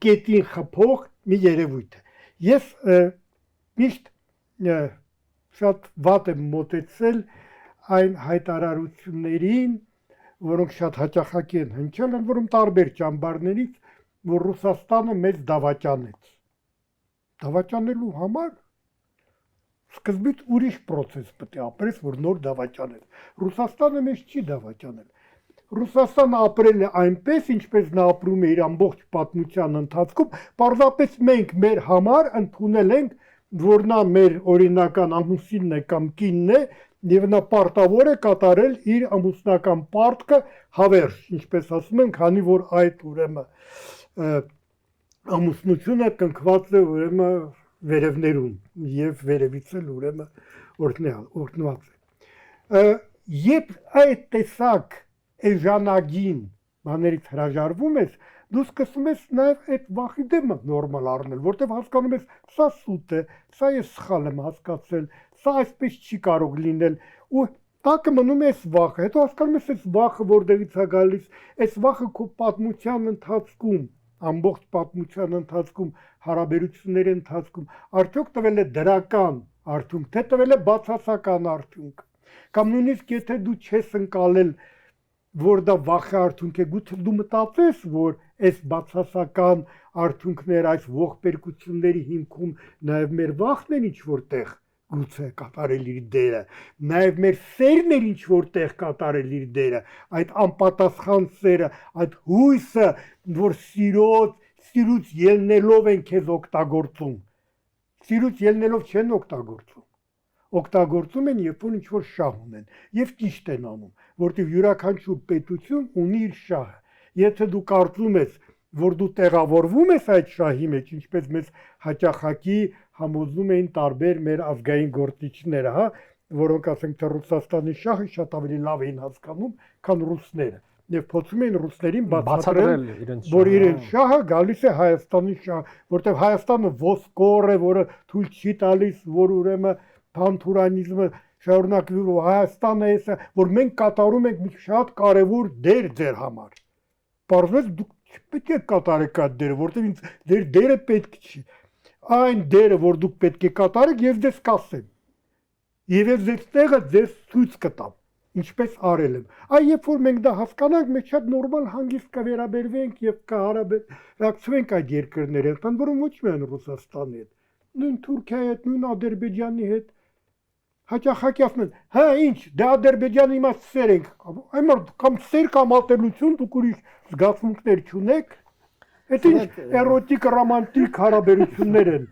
կետին խփող մի երևույթ է։ Ես միշտ շատ վատ եմ մոտեցել այն հայտարարություններին, որոնք շատ հաճախակի են հնչել, որում տարբեր ճամբարներից, որ Ռուսաստանը մեզ դավաճանեց։ Դավաճանելու համար սկզբից ուրիշ process պետք է ապրես, որ նոր դավաճանել։ Ռուսաստանը մեզ չի դավաճանել։ Ռուսաստանը ապրել է այնպես, ինչպես նա ապրում է իր ամբողջ պատմության ընթացքում, պարզապես մենք մեր համար ընդունել ենք, որ նա մեր օրինական ամուսինն է կամ կինն է, եւ նա պարտավոր է կատարել իր ամուսնական պարտքը հավերժ, ինչպես ասում են, քանի որ այդ ուրեմն ամուսնությունը կնքված է ուրեմն վերևներում եւ վերևից էլ ուրեմն օրտնված է։ Երբ այդ տեսակ էժանագին բաներից հրաժարվում ես, դու սկսում ես նաեւ այդ վախի դեմը նորմալ առնել, որտեղ հասկանում ես, սա սուտ է, սա ես սխալ եմ հասկացել, սա այսպես չի կարող լինել ու տակը մնում է այս վախը, հետո հասկանում ես այս վախը որտեղից է գալիս, այս վախը քո պատմության ընթացքում, ամբողջ պատմության ընթացքում, հարաբերությունների ընթացքում արդյոք տվել է դրական արդյունք, թե տվել է բացասական արդյունք, կամ նույնիսկ եթե դու չես ընկալել որ դա վախի արդյունք է, գուցե դու մտածես, որ այս բացասական արդյունքներ, այս ողբերգությունների հիմքում նաև մեր վախն են ինչ որտեղ գուցե կատարել իր դերը, նաև մեր սերն էր ինչ որտեղ կատարել իր դերը, այդ անպատասխան սերը, այդ հույսը, որ սիրուց ելնելով են քեզ օգտագործում, սիրուց ելնելով չեն օգտագործում են, երբ որ ինչ-որ շահ ունեն, և ճիշտ են անում, որտեղ յուրաքանչյուր պետություն ունի իր շահը, եթե դու կարծում ես, որ դու տեղավորվում ես այդ շահի մեջ, ինչպես մեզ հաճախակի համոզում էին տարբեր մեր ազգային գործիչները, որոնք ասենք թե Ռուսաստանի շահը շատ ավելի լավ էին հասկանում, քան ռուսները, եւ փորձում էին ռուսներին բացատրել, որ իրենց շահը գալիս է Հայաստանի շահ, որտեղ Հայաստանը ոսկոր է, որը թույլ չի տալիս, որ ուրեմն փանթուրանիզմը շարունակվի, որ Հայաստանը է, որ մենք կատարում ենք մի շատ կարևոր դեր ձեր համար։ Պարզվեց դուք չպետք է կատարեք այդ դերը, որտեղ ինձ ձեր դերը պետք չի։ Այն դերը, որ դուք պետք է կատարեք, ես դες կասեմ։ Եվ ես ձեր տեղը ձեզ ցույց կտամ, ինչպես արել եմ։ Այ երբ որ մենք դա հասկանանք, մենք շատ նորմալ հանգիստ կվերաբերվենք եւ կհարաբերակցվենք այդ երկրների հետ, որոնք ոչ միայն Ռուսաստանի հետ, նույն Թուրքիայի հետ, նույն Ադրբեջանի հետ։ Հաճախակի ասում են, հա ինչ, դա Ադրբեջանի իմաց սեր ենք, այմար կամ սեր կամ ատելություն դուք ուրիշ զգացմունքներ չունեք, այդ ինչ էրոտիկ ռոմանտիկ հարաբերություններ են։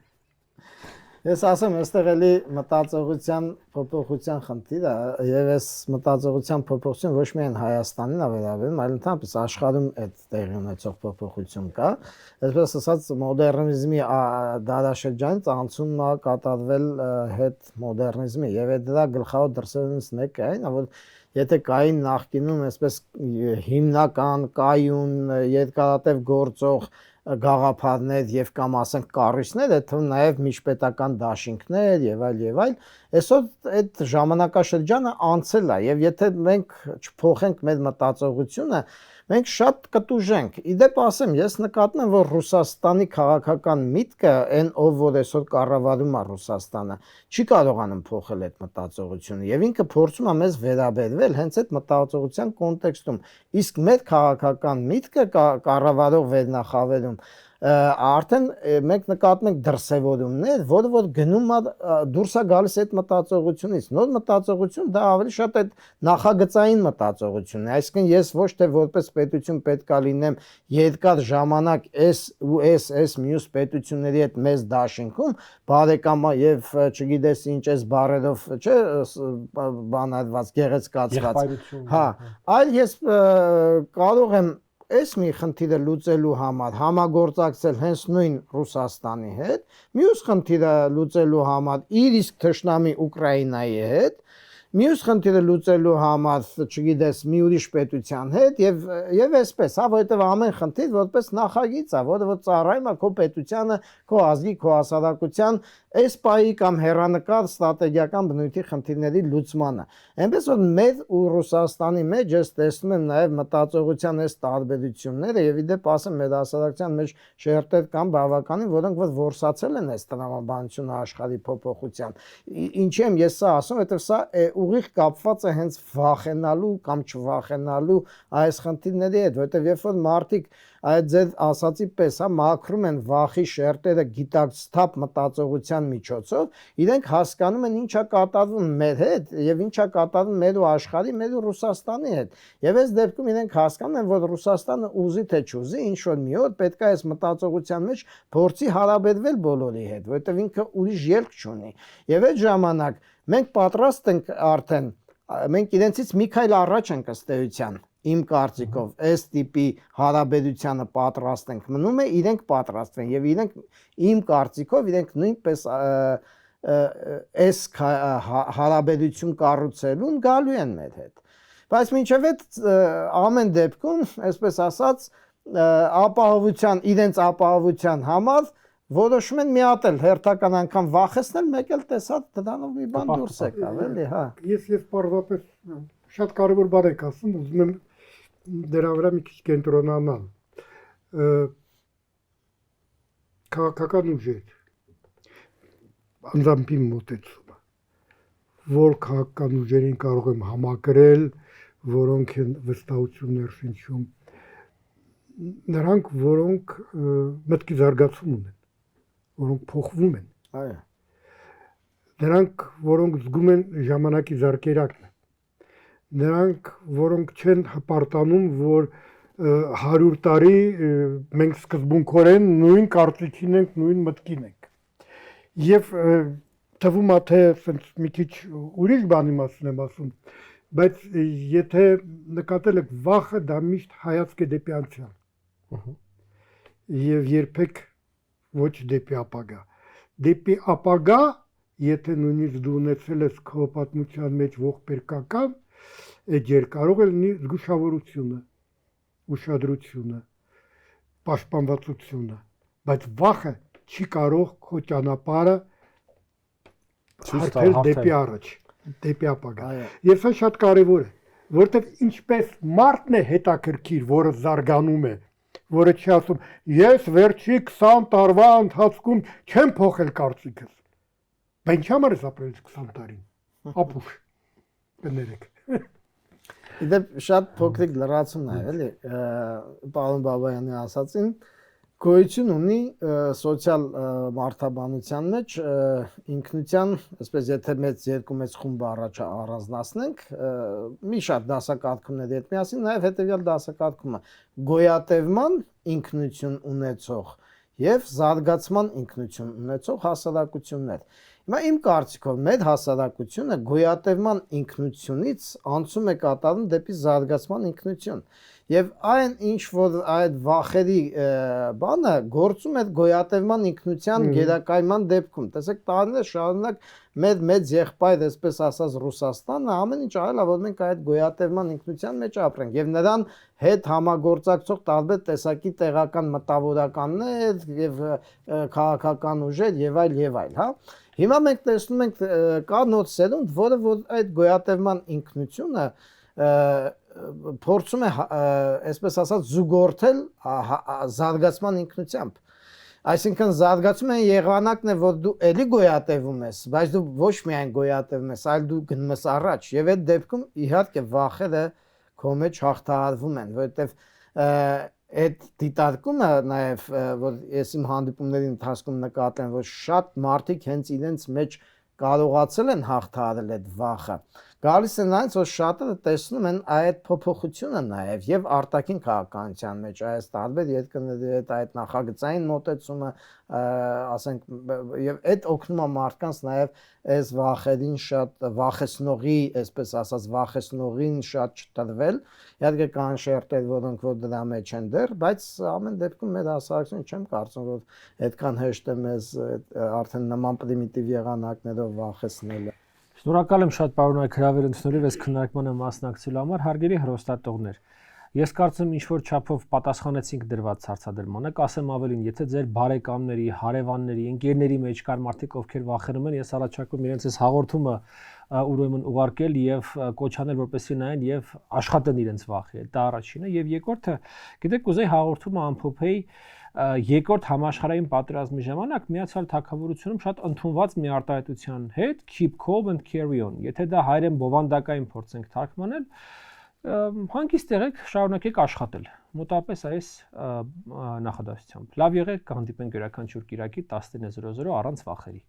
Ես ասեմ, այստեղ էլի մտածողության փոփոխության խնդիր է, եւ այս մտածողության փոփոխություն ոչ միայն Հայաստանին է վերաբերում, այլ ընդհանրապես աշխարհում այդ տեղի ունեցող փոփոխություն կա։ Այսպես ասած, մոդեռնիզմի դարաշրջանից անցումն է կատարվել հետ մոդեռնիզմի, եւ այդ դրա գլխավոր դրսևորումից մեկը այն է, որ եթե կային նախկինում այսպես հիմնական կայուն երկարատև գործող գաղափարներ եւ կամ ասենք կառույցներ, այդ թվում նաեւ միջպետական դաշինքներ եւ այլ, այսօր այդ ժամանակաշրջանը անցել է եւ եթե մենք չփոխենք մեր մտածողությունը, մենք շատ կտուժենք։ Իդեպ ասեմ, ես նկատում եմ, որ Ռուսաստանի քաղաքական միտքը, այն ով որ այսօր կառավարում է Ռուսաստանը, չի կարողանում փոխել այդ մտածողությունը եւ ինքը փորձում է մեզ վերաբերվել հենց այդ մտածողության կոնտեքստում։ Իսկ մեր քաղաքական միտքը կառավարող վերնախավերում արդեն մենք նկատում ենք դրսևորումներ, որը որ գնում է դուրս է գալիս այդ մտածողությունից։ Նոր մտածողություն դա ավելի շատ այդ նախագծային մտածողությունն է, այսինքն ես ոչ թե որպես պետություն պետք է լինեմ երկար ժամանակ այս մյուս պետությունների հետ մեզ դաշինքում բարեկամա եւ չգիտես ինչ էս բարերով, չէ, բանալված, գեղեցկացված։ Հա, այլ ես կարող եմ այս մի խնդիրը լուծելու համար համագործակցել հենց նույն Ռուսաստանի հետ, մյուս խնդիրը լուծելու համար իր իսկ թշնամի Ուկրաինայի հետ, մյուս խնդիրը լուծելու համար, չգիտես, մի ուրիշ պետության հետ եւ այսպես, հա, որովհետեւ ամեն խնդիր որպես նախագիծ է, որը որ ծառայում է քո պետությանը, քո ազգի, քո հասարակության այս պայի կամ հերանեկար ստրատեգիական բնույթի խնդիրների լուծմանը։ Այնպես որ մեր ու Ռուսաստանի մեջ ես տեսնում եմ նաև մտածողության այս տարբերությունները եւ իդեպ ասեմ մեր հասարակության մեջ շերտեր կան բավականին, որոնք որ որսացել են այս տրամաբանությունը աշխարհի փոփոխության։ Ինչի եմ ես սա ասում, որովհետեւ սա ուղիղ կապված է հենց վախենալու կամ չվախենալու այս խնդիրների հետ, որովհետեւ երբ որ մարդիկ այդ ձեր ասացի պես, հա, մաքրում են վախի շերտերը գիտակցթափ մտածողության միջոցով, իրենք հասկանում են ինչա կատարվում մեր հետ եւ ինչա կատարվում մեր ու աշխարհի, մեր ու Ռուսաստանի հետ։ Եվ այս դեպքում իրենք հասկանում են, որ Ռուսաստանը ուզի թե չուզի, ինչ որ մի օր պետք է այս մտածողության մեջ փորձի հարաբերվել բոլորի հետ, որովհետեւ ինքը ուրիշ ելք չունի։ Եվ այդ ժամանակ մենք պատրաստ ենք արդեն, մենք իրենցից մի քայլ առաջ ենք ըստ էության, իմ կարծիքով, այս տիպի հարաբերությանը պատրաստ ենք, մնում է իրենք պատրաստվեն եւ իրենք իմ կարծիքով իրենք նույնպես այս հարաբերություն կառուցելուն գալու են մեր հետ։ Բայց մինչև այդ ամեն դեպքում, այսպես ասած, ապահովության, իրենց ապահովության համար որոշում են մի հատ էլ հերթական անգամ վախեցնել, մեկ էլ տեսած դրանով մի բան դուրս եկավ, էլի, հա։ Ես պարզապես շատ կարևոր բան եք ասում, ուզում եմ դրա վրա մի քիչ կենտրոնանալ։ Քաղաքական ուժեր անձամբ իմ մոտեցումը, որ քաղաքական ուժերին կարող եմ համակրել, որոնք են վստահություններ շնչում, նրանք, որոնք մտքի զարգացում ունեն, որոնք փոխվում են, Այո։ նրանք, որոնք զգում են ժամանակի զարկերակն, նրանք, որոնք չեն հպարտանում, որ 100 տարի մենք սկզբունքորեն նույն կարծիքին ենք, նույն մտքին ենք։ Եվ թվում է թե ասենց մի քիչ ուրիշ բանի մասին եմ ասում, բայց եթե նկատել եք վախը դա միշտ հայացք է դեպի անցյալ։ Եվ երբեք ոչ դեպի ապագա։ Դեպի ապագա, եթե նույնիսկ դու ունեցել ես քո պատմության մեջ ողբերգական, այդ կարող է լինի զգուշավորությունը, ուշադրությունը, պաշտպանվածությունը, բայց վախը չի կարող քո ճանապարհը հարթել դեպի առաջ, դեպի ապագա։ Եվ սա շատ կարևոր է, որովհետև ինչպես մարդն է հետաքրքիր, որը զարգանում է, որը չի ասում, ես վերջի 20 տարվա ընթացքում չեմ փոխել կարծիքս։ Բայց ինչ համար ես ապրել 20 տարին։ Ապուշ։ Կներեք։ Դե շատ փոքրիկ լրացում է, էլի, պարոն Բաբայանի ասածին, գոյություն ունի սոցիալ մարդաբանության մեջ ինքնության, այսպես եթե մեծ խումբ առանձնացնենք, մի շատ դասակարգումներ հետ միասին, նաև հետևյալ դասակարգումը գոյատևման ինքնություն ունեցող եւ զարգացման ինքնություն ունեցող հասարակություններ։ Հիմա իմ կարծիքով մեր հասարակությունը գոյատևման ինքնությունից անցում է կատարում դեպի զարգացման ինքնություն։ Եւ այն ինչ որ այդ վախերի բանը գործում է գոյատևման ինքնության գերակայման դեպքում։ Տեսեք, տարիներ շարունակ մեր մեծ եղբայր, այսպես ասած Ռուսաստանը ամեն ինչ արել է, որ մենք այդ գոյատևման ինքնության մեջ ապրենք եւ նրան հետ համագործակցող տարբեր տեսակի տեղական մտավորականներ եւ քաղաքական ուժեր եւ այլ, հա։ Հիմա մենք տեսնում ենք կա նոր սերունդ, որը որ այդ գոյատևման ինքնությունը փորձում է, այսպես ասած, զուգորդել զարգացման ինքնությամբ։ Այսինքն զարգացում են եղանակն է, որ դու էլի գոյատևում ես, բայց դու ոչ միայն գոյատևում ես, այլ դու գնում ես առաջ։ Եվ այդ դեպքում իհարկե վախերը քո մեջ հաղթահարվում են, որովհետև այդ դիտարկումը նաև որ ես իմ հանդիպումների ընթացքում նկատել եմ, որ շատ մարդիկ հենց իրենց մեջ կարողացել են հաղթահարել այդ վախը։ Գալիս են այնց, որ շատերը տեսնում են այդ փոփոխությունը նաև եւ արտաքին քաղաքականության մեջ, այս տարբեր երկրների հետ այդ նախագծային մոտեցումը, ասենք, եւ այդ օգնում է մարդկանց նաև այս վախերին շատ վախեցնողի, այսպես ասած, վախեցնողին շատ չտրվել։ Իհարկե կան շերտեր, որոնք որ դրա մեջ են դեռ, բայց ամեն դեպքում մեր հասարակությունը չեմ կարծում, որ այդքան հեշտ է մեզ արդեն նման պրիմիտիվ եղանակներով վախեցնելը։ Շնորհակալ եմ շատ պարոնայք հրավեր ընդունելով այս քննարկմանը մասնակցելու համար, հարգելի հեռուստատողներ։ Ես կարծում ինչ որ չափով պատասխանեցինք դրված հարցադրմանը, կասեմ ավելին, եթե ձեր բարեկամների, հարևանների, ընկերների մեջ կան մարդիկ, ովքեր վախենում են, ես առաջարկում իրենց այս հաղորդումը ուրեմն ուղարկել եւ կոչանել, որպեսզի նայեն եւ աշխատեն իրենց վախի հետ։ Դա առաջինը, եւ երկրորդը, գիտեք, կուզեի հաղորդումը ամփոփեի երկրորդ համաշխարհային պատերազմի ժամանակ Միացյալ Թագավորությունում շատ ընդունված մի արտահայտության հետ keep calm and carry on։ Եթե դա հայերեն բովանդակային փորձենք թարգմանել, հանգիստ եղեք, շարունակեք աշխատել։ Մոտապես այս նախադասությամբ։ Լավ եղեք, կհանդիպենք յուրաքանչյուր կիրակի 19:00 առանց վախերի։